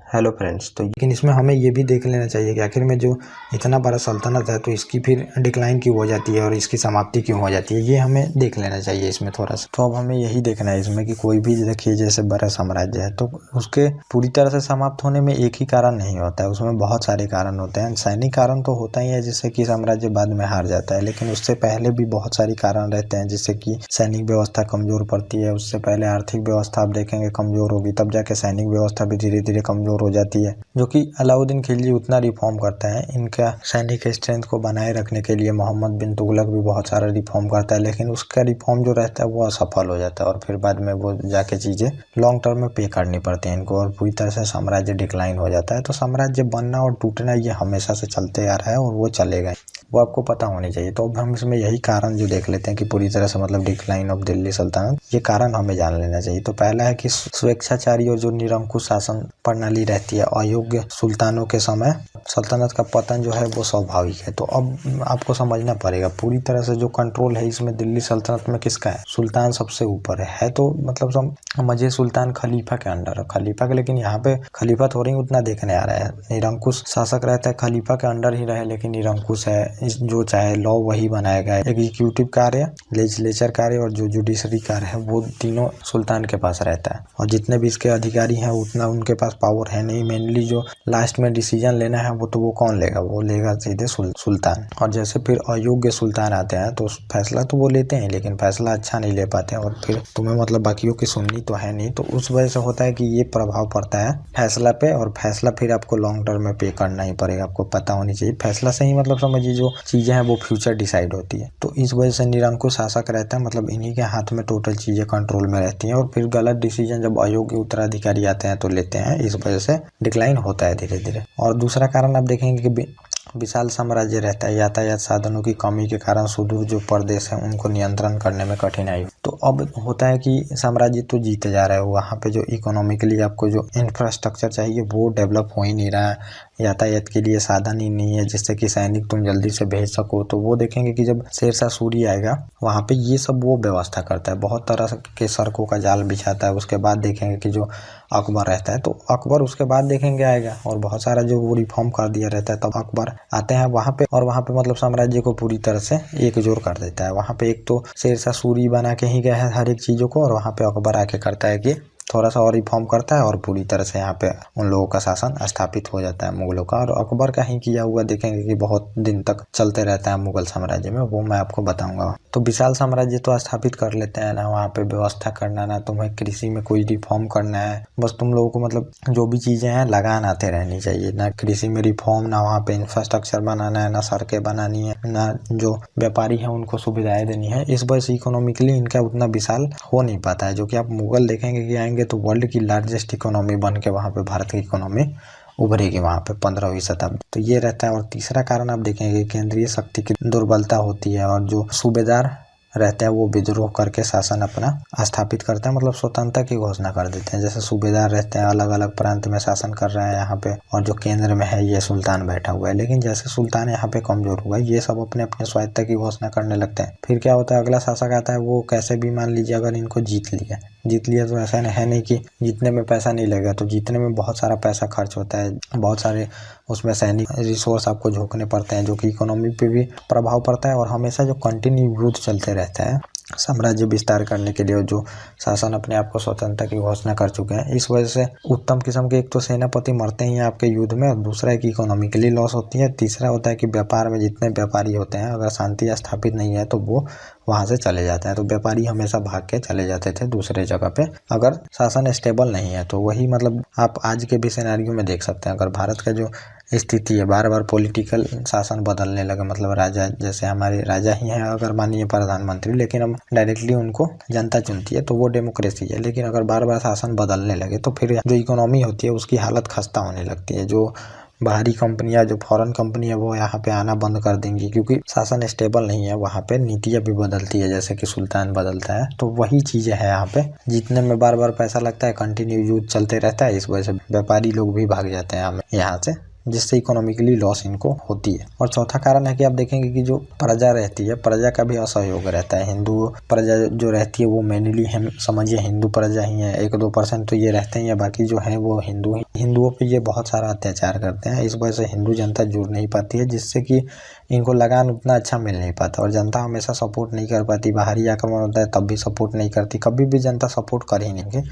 Hello friends. तो लेकिन इसमें हमें ये भी देख लेना चाहिए कि आखिर में जो इतना बड़ा सल्तनत है तो इसकी फिर डिक्लाइन क्यों हो जाती है और इसकी समाप्ति क्यों हो जाती है, ये हमें देख लेना चाहिए इसमें थोड़ा सा। तो अब हमें यही देखना है इसमें कि कोई भी देखिए जैसे बड़ा साम्राज्य है तो उसके पूरी तरह से समाप्त होने में एक ही कारण नहीं होता है, उसमें बहुत सारे कारण होते हैं। सैनिक कारण तो होता ही है जिससे कि साम्राज्य बाद में हार जाता है, लेकिन उससे पहले भी बहुत सारे कारण रहते हैं जिससे कि सैनिक व्यवस्था कमजोर पड़ती है। उससे पहले आर्थिक व्यवस्था आप देखेंगे कमजोर होगी, तब जाके सैनिक व्यवस्था भी धीरे धीरे कमजोर हो जाती है। जो कि अलाउद्दीन खिलजी उतना रिफॉर्म करता है, इनका सैनिक स्ट्रेंथ को बनाए रखने के लिए मोहम्मद बिन तुगलक भी बहुत सारा रिफॉर्म करता है, लेकिन उसका रिफॉर्म जो रहता है वो असफल हो जाता है और फिर बाद में वो जाके चीजें लॉन्ग टर्म में पे करनी पड़ती है इनको और पूरी तरह से साम्राज्य डिक्लाइन हो जाता है। तो साम्राज्य बनना और टूटना ये हमेशा से चलते आ रहा है और वो चलेगा, वो आपको पता होनी चाहिए। तो अब हम इसमें यही कारण जो देख लेते हैं कि पूरी तरह से मतलब डिक्लाइन ऑफ दिल्ली सल्तनत, ये कारण हमें जान लेना चाहिए। तो पहला है कि स्वेच्छाचारी और जो निरंकुश शासन प्रणाली रहती है, अयोग्य सुल्तानों के समय सल्तनत का पतन जो है वो स्वाभाविक है। तो अब आपको समझना पड़ेगा पूरी तरह से जो कंट्रोल है इसमें दिल्ली सल्तनत में किसका है, सुल्तान सबसे ऊपर है। तो मतलब समझिए सुल्तान खलीफा के अंडर है, खलीफा के, लेकिन यहाँ पे खलीफा थोड़ी उतना देखने आ रहा है, निरंकुश शासक रहता है, खलीफा के अंडर ही रहे लेकिन निरंकुश है, जो चाहे लॉ वही बनाएगा। एग्जीक्यूटिव कार्य, लेजिस्लेचर कार्य और जो जुडिशरी कार्य है वो तीनों सुल्तान के पास रहता है और जितने भी इसके अधिकारी हैं उतना उनके पास पावर है नहीं। मेनली जो लास्ट में डिसीजन लेना है वो तो वो कौन लेगा, वो लेगा सीधे सुल्तान। और जैसे फिर अयोग्य सुल्तान आते हैं तो फैसला तो वो लेते हैं लेकिन फैसला अच्छा नहीं ले पाते हैं और फिर तुम्हें मतलब बाकियों की सुननी तो है नहीं, तो उस वजह से होता है कि ये प्रभाव पड़ता है फैसला पे और फैसला फिर आपको लॉन्ग टर्म में पे करना ही पड़ेगा, आपको पता होनी चाहिए। फैसला से ही मतलब समझिए जो चीजें हैं वो फ्यूचर डिसाइड होती है। तो इस वजह से निरंकुश शासक रहता है, मतलब इन्हीं के हाथ में टोटल चीजें कंट्रोल में रहती हैं और फिर गलत डिसीजन जब अयोग्य उत्तराधिकारी आते हैं तो लेते हैं, इस वजह से डिक्लाइन होता है धीरे धीरे। और दूसरा कारण आप देखेंगे कि विशाल साम्राज्य रहता है, यातायात साधनों की कमी के कारण सुदूर जो प्रदेश है उनको नियंत्रण करने में कठिनाई। तो अब होता है कि साम्राज्य तो जीते जा रहा है, वहाँ पे जो इकोनॉमिकली आपको जो इंफ्रास्ट्रक्चर चाहिए वो डेवलप हो ही नहीं रहा है, यातायात के लिए साधन ही नहीं है जिससे कि सैनिक तुम जल्दी से भेज सको। तो वो देखेंगे कि जब शेरशाह सूरी आएगा वहाँ पे ये सब वो व्यवस्था करता है, बहुत तरह के सड़कों का जाल बिछाता है। उसके बाद देखेंगे कि जो अकबर रहता है तो अकबर उसके बाद देखेंगे आएगा और बहुत सारा जो वो रिफॉर्म कर दिया रहता है, तब अकबर आते हैं वहाँ पे और वहाँ पे मतलब साम्राज्य को पूरी तरह से एकजुट कर देता है। वहाँ पे एक तो शेरशाह सूरी बना के ही गया है हर एक चीजों को और वहाँ पे अकबर आके करता है कि थोड़ा सा और रिफॉर्म करता है और पूरी तरह से यहाँ पे उन लोगों का शासन स्थापित हो जाता है मुगलों का। और अकबर का ही किया हुआ देखेंगे कि बहुत दिन तक चलते रहता है मुगल साम्राज्य में, वो मैं आपको बताऊंगा। तो विशाल साम्राज्य तो स्थापित कर लेते हैं ना, वहाँ पे व्यवस्था करना, ना तुम्हें कृषि में कोई रिफॉर्म करना है, बस तुम लोगों को मतलब जो भी चीजें हैं लगान आते रहनी चाहिए, ना कृषि में रिफॉर्म, ना वहाँ पे इंफ्रास्ट्रक्चर बनाना है, ना सड़कें बनानी है, ना जो व्यापारी है उनको सुविधाएं देनी है। इस वजह से इकोनॉमिकली इनका उतना विशाल हो नहीं पाता है। जो कि आप मुगल देखेंगे कि आएंगे तो वर्ल्ड की लार्जेस्ट इकोनॉमी बन के वहाँ पे भारत की इकोनॉमी उभरेगी वहाँ पे 15वीं शताब्दी। तो ये रहता है। और तीसरा कारण आप देखेंगे केंद्रीय शक्ति की दुर्बलता होती है और जो सूबेदार रहते हैं वो विद्रोह करके शासन अपना स्थापित करते हैं, मतलब स्वतंत्रता की घोषणा कर देते हैं। जैसे सूबेदार रहते हैं अलग अलग प्रांत में शासन कर रहे हैं यहाँ पे और जो केंद्र में है ये सुल्तान बैठा हुआ है, लेकिन जैसे सुल्तान यहाँ पे कमजोर हुआ ये सब अपने अपने स्वायत्ता की घोषणा करने लगते हैं। फिर क्या होता है, अगला शासक आता है वो कैसे भी मान लीजिए अगर इनको जीत लिया तो ऐसा है नहीं कि जीतने में पैसा नहीं लगेगा, तो जीतने में बहुत सारा पैसा खर्च होता है, बहुत सारे उसमें सैनिक रिसोर्स आपको झोंकने पड़ते हैं जो कि इकोनॉमी पे भी प्रभाव पड़ता है। और हमेशा जो कंटिन्यू युद्ध चलते रहता है साम्राज्य विस्तार करने के लिए, जो शासन अपने आप को स्वतंत्रता की घोषणा कर चुके हैं, इस वजह से उत्तम किस्म के एक तो सेनापति मरते ही हैं आपके युद्ध में, और दूसरा है कि इकोनॉमिकली लॉस होती है, तीसरा होता है कि व्यापार में जितने व्यापारी होते हैं अगर शांति स्थापित नहीं है तो वो वहां से चले जाते हैं। तो व्यापारी हमेशा भाग के चले जाते थे दूसरे जगह पे अगर शासन स्टेबल नहीं है। तो वही मतलब आप आज के भी सिनेरियो में देख सकते हैं, अगर भारत का जो स्थिति है बार बार पॉलिटिकल शासन बदलने लगे, मतलब राजा जैसे हमारे राजा ही हैं अगर मानिए प्रधानमंत्री, लेकिन हम डायरेक्टली उनको जनता चुनती है तो वो डेमोक्रेसी है। लेकिन अगर बार बार शासन बदलने लगे तो फिर जो इकोनॉमी होती है उसकी हालत खस्ता होने लगती है। जो बाहरी कंपनियां, जो फॉरेन कंपनी है वो यहाँ पे आना बंद कर देंगी क्योंकि शासन स्टेबल नहीं है, वहाँ पे नीतियाँ भी बदलती है जैसे कि सुल्तान बदलता है। तो वही चीजें है यहाँ पे, जीतने में बार बार पैसा लगता है, कंटिन्यू युद्ध चलते रहता है, इस वजह से व्यापारी लोग भी भाग जाते हैं यहाँ से, जिससे इकोनॉमिकली लॉस इनको होती है। और चौथा कारण है कि आप देखेंगे कि जो प्रजा रहती है, प्रजा का भी असहयोग रहता है। हिंदू प्रजा जो रहती है वो मेनली हम समझिए हिंदू प्रजा ही है, 1-2% तो ये रहते हैं, या बाकी जो है वो हिंदू हिंदुओं पे ये बहुत सारा अत्याचार करते हैं। इस वजह से हिंदू जनता जुड़ नहीं पाती है, जिससे कि इनको लगान उतना अच्छा मिल नहीं पाता और जनता हमेशा सपोर्ट नहीं कर पाती। बाहरी आक्रमण होता है तब भी सपोर्ट नहीं करती, कभी भी जनता सपोर्ट कर ही नहीं।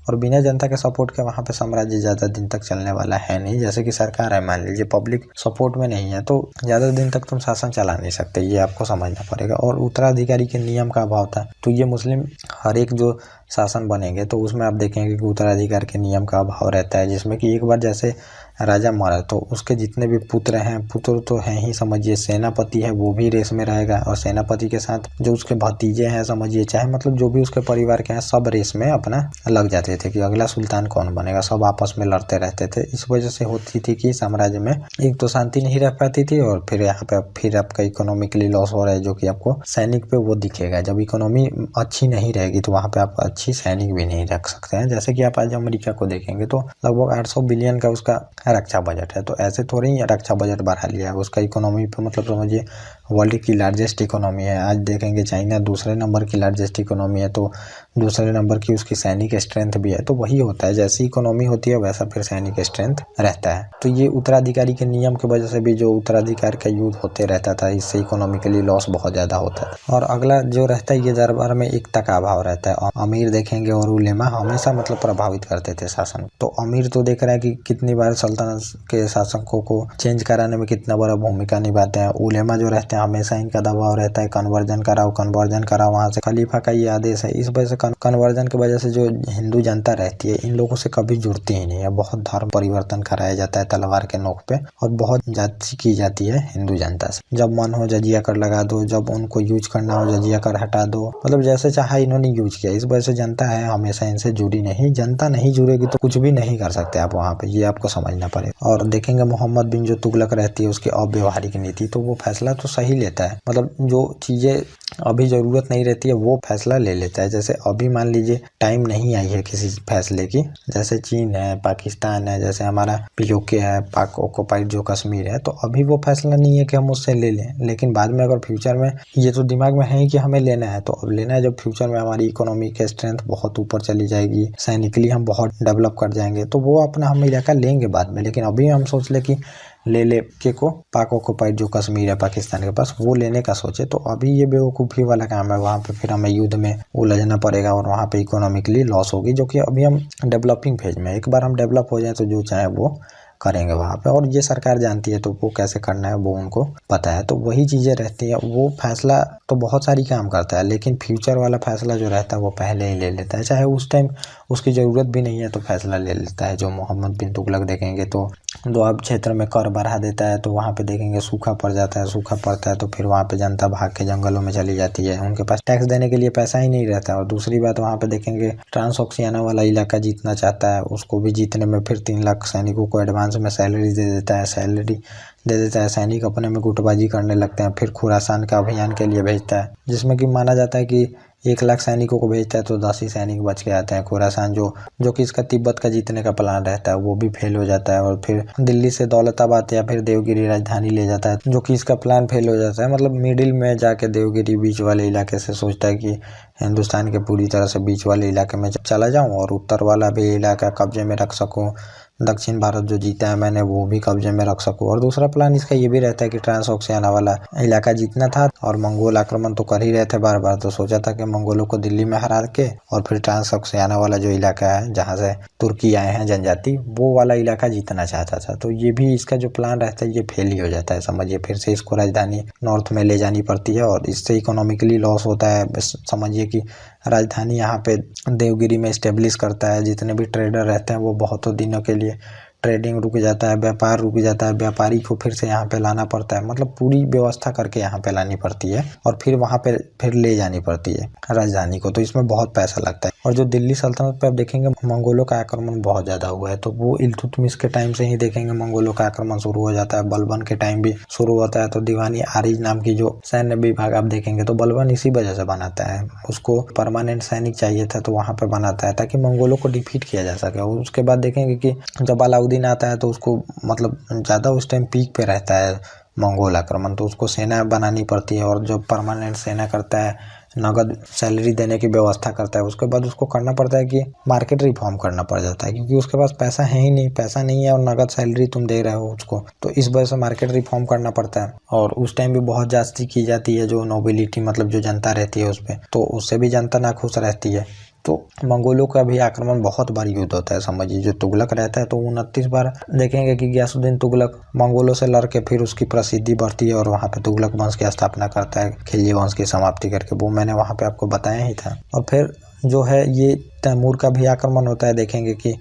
और बिना जनता के सपोर्ट के वहाँ पे साम्राज्य ज़्यादा दिन तक चलने वाला है नहीं। जैसे कि सरकार है, मान लीजिए पब्लिक सपोर्ट में नहीं है तो ज़्यादा दिन तक तुम शासन चला नहीं सकते, ये आपको समझना पड़ेगा। और उत्तराधिकारी के नियम का अभाव था, तो ये मुस्लिम हर एक जो शासन बनेंगे तो उसमें आप देखेंगे कि उत्तराधिकार के नियम का अभाव रहता है, जिसमें कि एक बार जैसे राजा मरा तो उसके जितने भी पुत्र हैं, पुत्र तो हैं ही, समझिए सेनापति है वो भी रेस में रहेगा, और सेनापति के साथ जो उसके भतीजे हैं, समझिए चाहे मतलब जो भी उसके परिवार के हैं, सब रेस में अपना लग जाते थे कि अगला सुल्तान कौन बनेगा। सब आपस में लड़ते रहते थे। इस वजह से होती थी कि साम्राज्य में एक तो शांति नहीं रह पाती थी, और फिर यहाँ पे फिर आपका इकोनॉमिकली लॉस हो रहा है, जो कि आपको सैनिक पे वो दिखेगा। जब इकोनॉमी अच्छी नहीं रहेगी तो वहाँ पे आप अच्छी सैनिक भी नहीं रख सकते हैं। जैसे कि आप आज अमेरिका को देखेंगे तो लगभग 800 बिलियन का उसका रक्षा बजट है, तो ऐसे थोड़ी ही रक्षा बजट बढ़ा लिया है उसका इकोनॉमी पे, मतलब समझिए वर्ल्ड की लार्जेस्ट इकोनॉमी है। आज देखेंगे चाइना दूसरे नंबर की लार्जेस्ट इकोनॉमी है, तो दूसरे नंबर की उसकी सैनिक स्ट्रेंथ भी है। तो वही होता है, जैसी इकोनॉमी होती है वैसा फिर सैनिक स्ट्रेंथ रहता है। तो ये उत्तराधिकारी के नियम की वजह से भी जो उत्तराधिकार का युद्ध होते रहता था, इससे इकोनॉमिकली लॉस बहुत ज़्यादा होता है। और अगला जो रहता है, ये दरबार में एकता का अभाव रहता है। अमीर देखेंगे और उलेमा हमेशा मतलब प्रभावित करते थे शासन। तो अमीर तो देख रहा है कि कितनी बार सल्तनत के शासकों को चेंज कराने में कितना बड़ा भूमिका निभाते हैं। उलेमा जो रहते हैं हमेशा इनका दबाव रहता है, कन्वर्जन कराओ, वहाँ से खलीफा का ये आदेश है। इस वजह से कन्वर्जन की वजह से जो हिंदू जनता रहती है इन लोगों से कभी जुड़ती ही नहीं है। बहुत धर्म परिवर्तन कराया जाता है तलवार के नोक पे, और बहुत जाति की जाती है हिंदू जनता से। जब मन हो जजिया कर लगा दो, जब उनको यूज करना हो जजिया कर हटा दो, मतलब जैसे चाहा इन्होंने यूज किया। इस वजह से जनता है हमेशा इनसे जुड़ी नहीं। जनता नहीं जुड़ेगी तो कुछ भी नहीं कर सकते आप वहाँ पे, ये आपको समझना पड़ेगा। और देखेंगे मोहम्मद बिन जो तुगलक रहती है उसकी अव्यवहारिक नीति, तो वो फैसला तो सही लेता है, मतलब जो चीजें अभी जरूरत नहीं रहती है वो फैसला ले लेता है। जैसे अभी मान लीजिए टाइम नहीं आई है किसी फैसले की, जैसे चीन है, पाकिस्तान है, जैसे हमारा पीओके है, पाक ऑक्युपाइड जो कश्मीर है, तो अभी वो फैसला नहीं है कि हम उससे ले लें। लेकिन बाद में अगर फ्यूचर में ये तो दिमाग में है ही कि हमें लेना है, तो अब लेना है। जब फ्यूचर में हमारी इकोनॉमी की स्ट्रेंथ बहुत ऊपर चली जाएगी, सैनिकली हम बहुत डेवलप कर जाएंगे, तो वो अपना हम इलाका लेंगे बाद में। लेकिन अभी हम सोच ले कि ले के को पाक ऑक्युपाइड जो कश्मीर है पाकिस्तान के पास, वो लेने का सोचे, तो अभी ये बेवकूफ़ी वाला काम है। वहाँ पे फिर हमें युद्ध में उलझना पड़ेगा और वहाँ पे इकोनॉमिकली लॉस होगी, जो कि अभी हम डेवलपिंग फेज में। एक बार हम डेवलप हो जाए तो जो चाहे वो करेंगे वहाँ पे, और ये सरकार जानती है, तो वो कैसे करना है वो उनको पता है। तो वही चीज़ें रहती है। वो फैसला तो बहुत सारी काम करता है, लेकिन फ्यूचर वाला फैसला जो रहता है वो पहले ही ले लेता है, चाहे उस टाइम उसकी ज़रूरत भी नहीं है तो फैसला ले लेता है। जो मोहम्मद बिन तुगलक देखेंगे तो दोआब क्षेत्र में कर बढ़ा देता है, तो वहाँ पे देखेंगे सूखा पड़ जाता है, सूखा पड़ता है तो फिर वहाँ पे जनता भाग के जंगलों में चली जाती है, उनके पास टैक्स देने के लिए पैसा ही नहीं रहता है। और दूसरी बात वहाँ पे देखेंगे ट्रांसऑक्सियाना वाला इलाका जीतना चाहता है, उसको भी जीतने में फिर 3 लाख सैनिकों को एडवांस में सैलरी दे देता है। सैनिक अपने में गुटबाजी करने लगते हैं। फिर खुरासान का अभियान के लिए भेजता है, जिसमें कि माना जाता है कि 1 लाख सैनिकों को भेजता है तो 10 ही सैनिक बच के आते हैं। खुरासान जो कि इसका तिब्बत का जीतने का प्लान रहता है वो भी फेल हो जाता है, और फिर दिल्ली से दौलताबाद या फिर देवगिरी राजधानी ले जाता है, जो कि इसका प्लान फेल हो जाता है। मतलब मिडिल में जाके देवगिरी बीच वाले इलाके से सोचता है कि हिंदुस्तान के पूरी तरह से बीच वाले इलाके में चला जाऊँ और उत्तर वाला भी इलाका कब्जे में रख सकूँ, दक्षिण भारत जो जीता है मैंने वो भी कब्जे में रख सकूँ। और दूसरा प्लान इसका ये भी रहता है कि ट्रांसऑक्सियाना वाला इलाका जीतना था, और मंगोल आक्रमण तो कर ही रहे थे बार बार, तो सोचा था कि मंगोलों को दिल्ली में हरा के और फिर ट्रांसऑक्सियाना वाला जो इलाका है जहाँ से तुर्की आए हैं जनजाति, वो वाला इलाका जीतना चाहता था। तो ये भी इसका जो प्लान रहता है ये फेल ही हो जाता है, समझिए। फिर से इसको राजधानी नॉर्थ में ले जानी पड़ती है और इससे इकोनॉमिकली लॉस होता है। समझिए कि राजधानी यहाँ पे देवगिरी में इस्टेब्लिश करता है, जितने भी ट्रेडर रहते हैं वो बहुतों दिनों के लिए ट्रेडिंग रुक जाता है, व्यापार रुक जाता है, व्यापारी को फिर से यहाँ पे लाना पड़ता है, मतलब पूरी व्यवस्था करके यहाँ पे लानी पड़ती है और फिर वहाँ पे फिर ले जानी पड़ती है राजधानी को। तो इसमें बहुत पैसा लगता है। और जो दिल्ली सल्तनत पे आप देखेंगे मंगोलों का आक्रमण बहुत ज़्यादा हुआ है, तो वो इल्तुतमिश के टाइम से ही देखेंगे मंगोलों का आक्रमण शुरू हो जाता है। बलबन के टाइम भी शुरू होता है। तो दीवानी आरिज नाम की जो सैन्य विभाग आप देखेंगे तो बलबन इसी वजह से बनाता है, उसको परमानेंट सैनिक चाहिए था तो वहाँ पे बनाता है ताकि मंगोलों को डिफीट किया जा सके। और उसके बाद देखेंगे कि जब अलाउद्दीन आता है तो उसको मतलब ज़्यादा उस टाइम पीक पे रहता है मंगोल आक्रमण, तो उसको सेना बनानी पड़ती है। और जो परमानेंट सेना करता है नगद सैलरी देने की व्यवस्था करता है। उसके बाद उसको करना पड़ता है कि मार्केट रिफॉर्म करना पड़ जाता है, क्योंकि उसके पास पैसा है ही नहीं, पैसा नहीं है और नगद सैलरी तुम दे रहे हो उसको, तो इस वजह से मार्केट रिफॉर्म करना पड़ता है। और उस टाइम भी बहुत जास्ती की जाती है जो नोबिलिटी मतलब जो जनता रहती है उस पर, तो उससे भी जनता नाखुश रहती है। तो मंगोलों का भी आक्रमण बहुत बार युद्ध होता है समझिए। जो तुगलक रहता है तो 29 बार देखेंगे कि गयासुद्दीन तुगलक मंगोलों से लड़ के फिर उसकी प्रसिद्धि बढ़ती है और वहाँ पे तुगलक वंश की स्थापना करता है, खिलजी वंश की समाप्ति करके। वो मैंने वहाँ पे आपको बताया ही था। और फिर जो है ये तैमूर का भी आक्रमण होता है। देखेंगे कि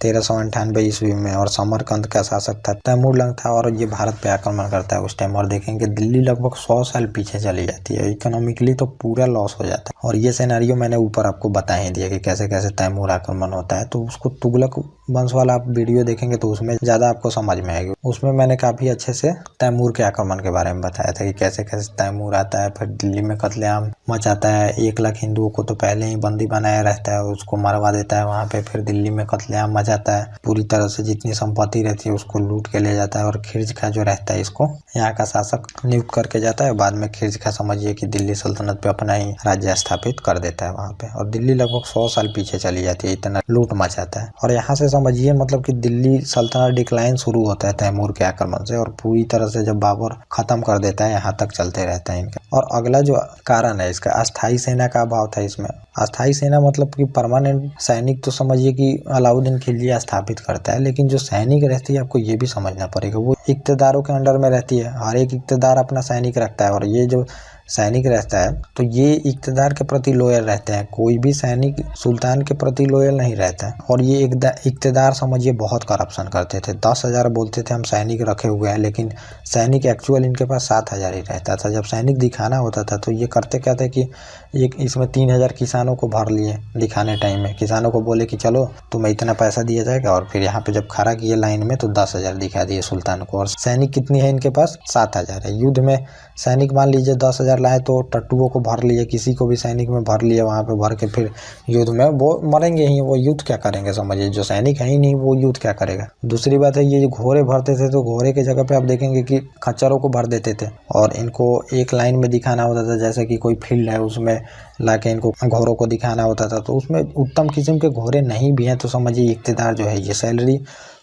1398 ईस्वी में, और समरकंद का शासक था तैमूरलंग था, और ये भारत पे आक्रमण करता है उस टाइम। और देखेंगे दिल्ली लगभग 100 साल पीछे चली जाती है, इकोनॉमिकली तो पूरा लॉस हो जाता है। और ये सिनेरियो मैंने ऊपर आपको बता ही दिया कि कैसे कैसे तैमूर आक्रमण होता है। तो उसको तुगलक वंश वाला आप वीडियो देखेंगे तो उसमें ज़्यादा आपको समझ में आएगी। उसमें मैंने काफ़ी अच्छे से तैमूर के आक्रमण के बारे में बताया था कि कैसे कैसे तैमूर आता है, फिर दिल्ली में कत्लेआम मचाता है। 1 लाख हिंदुओं को तो पहले ही बंदी बनाया रहता है, उसको मरवा देता है वहाँ पे। फिर दिल्ली में कत्लेआम जाता है, पूरी तरह से जितनी संपत्ति रहती है उसको लूट के ले जाता है। और खिर्ज खा जो रहता है इसको यहाँ का शासक नियुक्त करके जाता है। बाद में खिर्ज खा समझिए कि दिल्ली सल्तनत पे अपना ही राज्य स्थापित कर देता है वहाँ पे। और दिल्ली लगभग 100 साल पीछे चली जाती है, इतना लूट मचाता है। और यहाँ से समझिए मतलब कि दिल्ली सल्तनत डिक्लाइन शुरू होता है तैमूर के आक्रमण से, और पूरी तरह से जब बाबर खत्म कर देता है यहाँ तक चलते रहता है इनका। और अगला जो कारण है इसका, अस्थाई सेना का अभाव था इसमें। अस्थाई सेना मतलब कि परमानेंट सैनिक तो समझिए कि अलाउद्दीन खिलजी स्थापित करता है, लेकिन जो सैनिक रहती है आपको ये भी समझना पड़ेगा, वो इक्तदारों के अंडर में रहती है। हर एक इक्तदार अपना सैनिक रखता है, और ये जो सैनिक रहता है तो ये इक्तदार के प्रति लॉयल रहते हैं। कोई भी सैनिक सुल्तान के प्रति लॉयल नहीं रहता है। और ये इक्तदार समझिए बहुत करप्शन करते थे। 10,000 बोलते थे हम सैनिक रखे हुए हैं, लेकिन सैनिक एक्चुअल इनके पास 7,000 ही रहता था। जब सैनिक दिखाना होता था तो ये करते क्या थे कि एक इसमें 3,000 किसानों को भर लिए दिखाने टाइम में। किसानों को बोले कि चलो तुम्हें इतना पैसा दिया जाएगा, और फिर यहाँ पे जब खड़ा किए लाइन में तो 10,000 दिखा दिए सुल्तान को। और सैनिक कितनी है इनके पास? 7,000 है। युद्ध में सैनिक मान लीजिए 10,000 लाए तो टट्टुओं को भर लिए, किसी को भी सैनिक में भर लिए, वहाँ पे भर के फिर युद्ध में वो मरेंगे ही। वो युद्ध क्या करेंगे समझिए, जो सैनिक है ही नहीं वो युद्ध क्या करेगा। दूसरी बात है ये जो घोड़े भरते थे तो घोड़े की जगह पे आप देखेंगे कि खच्चरों को भर देते थे, और इनको एक लाइन में दिखाना होता था। जैसे कि कोई फील्ड है उसमें लाके इनको घोड़ों को दिखाना होता था, तो उसमें उत्तम किस्म के घोड़े नहीं भी हैं तो समझिए इक्तदार जो है ये सैलरी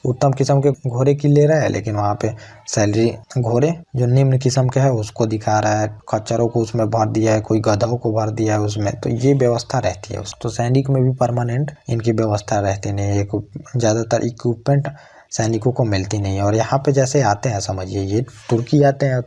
उत्तम किस्म के घोड़े की ले रहा है, लेकिन वहाँ पे सैलरी घोड़े जो निम्न किस्म के है उसको दिखा रहा है। खच्चरों को उसमें भर दिया है, कोई गधों को भर दिया है उसमें। तो ये व्यवस्था रहती है तो सैनिक में भी परमानेंट इनकी व्यवस्था रहती नहीं है। ज़्यादातर इक्विपमेंट सैनिकों को मिलती नहीं है। और यहाँ पे जैसे आते हैं समझिए ये तुर्की आते हैं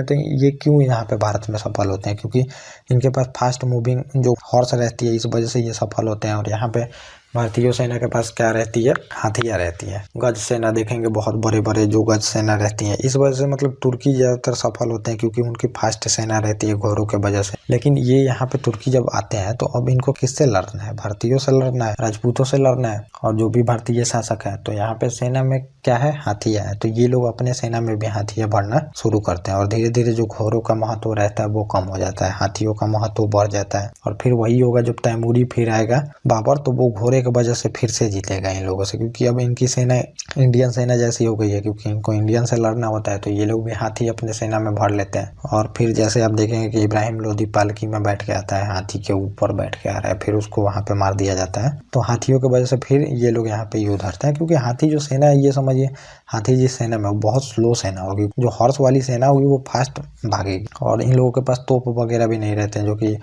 तो ये क्यों यहाँ पे भारत में सफल होते हैं? क्योंकि इनके पास फास्ट मूविंग जो हॉर्स रहती है, इस वजह से ये सफल होते हैं। और यहाँ पे भारतीय सेना के पास क्या रहती है? हाथियाँ रहती है। गज सेना देखेंगे बहुत बड़े बड़े जो गज सेना रहती है, इस वजह से मतलब तुर्की ज़्यादातर सफल होते हैं, क्योंकि उनकी फास्ट सेना रहती है घोड़ों के वजह से। लेकिन ये यहाँ पे तुर्की जब आते हैं तो अब इनको किससे लड़ना है? भारतीयों से लड़ना है, राजपूतों से लड़ना है, और जो भी भारतीय शासक है। तो यहाँ पे सेना में क्या है? हाथियाँ है। तो ये लोग अपने सेना में भी हाथियाँ भरना शुरू करते हैं, और धीरे धीरे जो घोड़ों का महत्व रहता है वो कम हो जाता है, हाथियों का महत्व बढ़ जाता है। और फिर वही होगा जब तैमूरी फिर आएगा बाबर, तो वो घोड़े की वजह से फिर से जीतेगा इन लोगों से, क्योंकि अब इनकी सेना इंडियन सेना जैसी हो गई है, क्योंकि इनको इंडियन से लड़ना होता है। तो ये लोग भी हाथी अपने सेना में भर लेते हैं। और फिर जैसे आप देखेंगे कि इब्राहिम लोदी पालकी में बैठ के आता है, हाथी के ऊपर बैठ के आ रहा है, फिर उसको वहां पे मार दिया जाता है। तो हाथियों की वजह से फिर ये लोग यहाँ पे युद्ध हारते हैं, क्योंकि हाथी जो सेना है ये समझिए हाथी जिस सेना में बहुत स्लो सेना होगी, जो हॉर्स वाली सेना होगी वो फास्ट भागेगी। और इन लोगों के पास तोप वगैरह भी नहीं रहते हैं, जो कि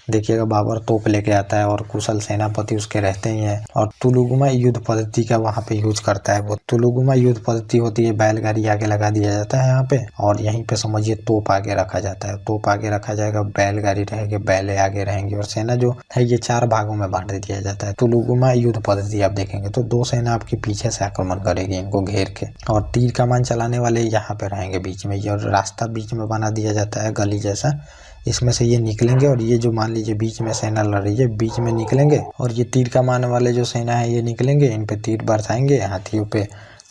देखिएगा बाबर तोप लेके आता है, और कुशल सेनापति उसके रहते ही हैं। और तुलुगमा युद्ध पद्धति का वहाँ पे यूज करता है। वो तुलुगमा युद्ध पद्धति होती है, बैलगाड़ी आगे लगा दिया जाता है यहाँ पे, और यहीं पे समझिए तोप आगे रखा जाता है। तोप आगे रखा जाएगा, बैलगाड़ी रहेगी, बैले आगे रहेंगे, और सेना जो है ये 4 भागों में बांट दिया जाता है। तुलुगमा युद्ध पद्धति आप देखेंगे तो 2 सेना आपके पीछे से आक्रमण करेगी इनको घेर के, और तीर कमान चलाने वाले यहाँ पे रहेंगे बीच में, और रास्ता बीच में बना दिया जाता है गली जैसा, इसमें से ये निकलेंगे। और ये जो मान लीजिए बीच में सेना लड़ रही है, बीच में निकलेंगे, और ये तीर कमान वाले जो सेना है ये निकलेंगे, इन पे तीर बरसाएंगे हाथियों पे,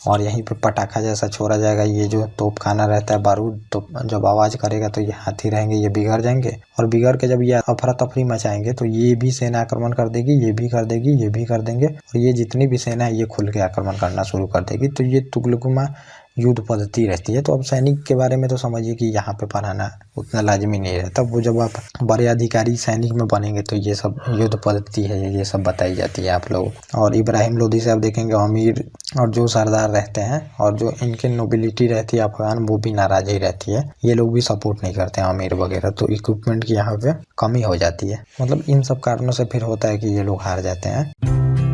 और यहीं पे पटाखा जैसा छोड़ा जाएगा। ये जो तोप खाना रहता है बारूद, तो जब आवाज़ करेगा तो ये हाथी रहेंगे, ये बिगड़ जाएंगे, और बिगड़ के जब ये अफरा तफरी मचाएंगे तो ये भी सेना आक्रमण कर देगी, ये भी कर देगी, ये भी कर देंगे, और ये जितनी भी सेना है ये खुल के आक्रमण करना शुरू कर देगी। तो ये तुगलकुमा युद्ध पद्धति रहती है। तो अब सैनिक के बारे में तो समझिए कि यहाँ पे पढ़ाना उतना लाजमी नहीं रहता। वो जब आप बड़े अधिकारी सैनिक में बनेंगे तो ये सब युद्ध पद्धति है, ये सब बताई जाती है आप लोग। और इब्राहिम लोदी से आप देखेंगे अमीर और जो सरदार रहते हैं और जो इनके नोबिलिटी रहती है अफगान, वो भी नाराज ही रहती है। ये लोग भी सपोर्ट नहीं करते हैं अमीर वगैरह। तो इक्विपमेंट की यहाँ पे कमी हो जाती है। मतलब इन सब कारणों से फिर होता है कि ये लोग हार जाते हैं।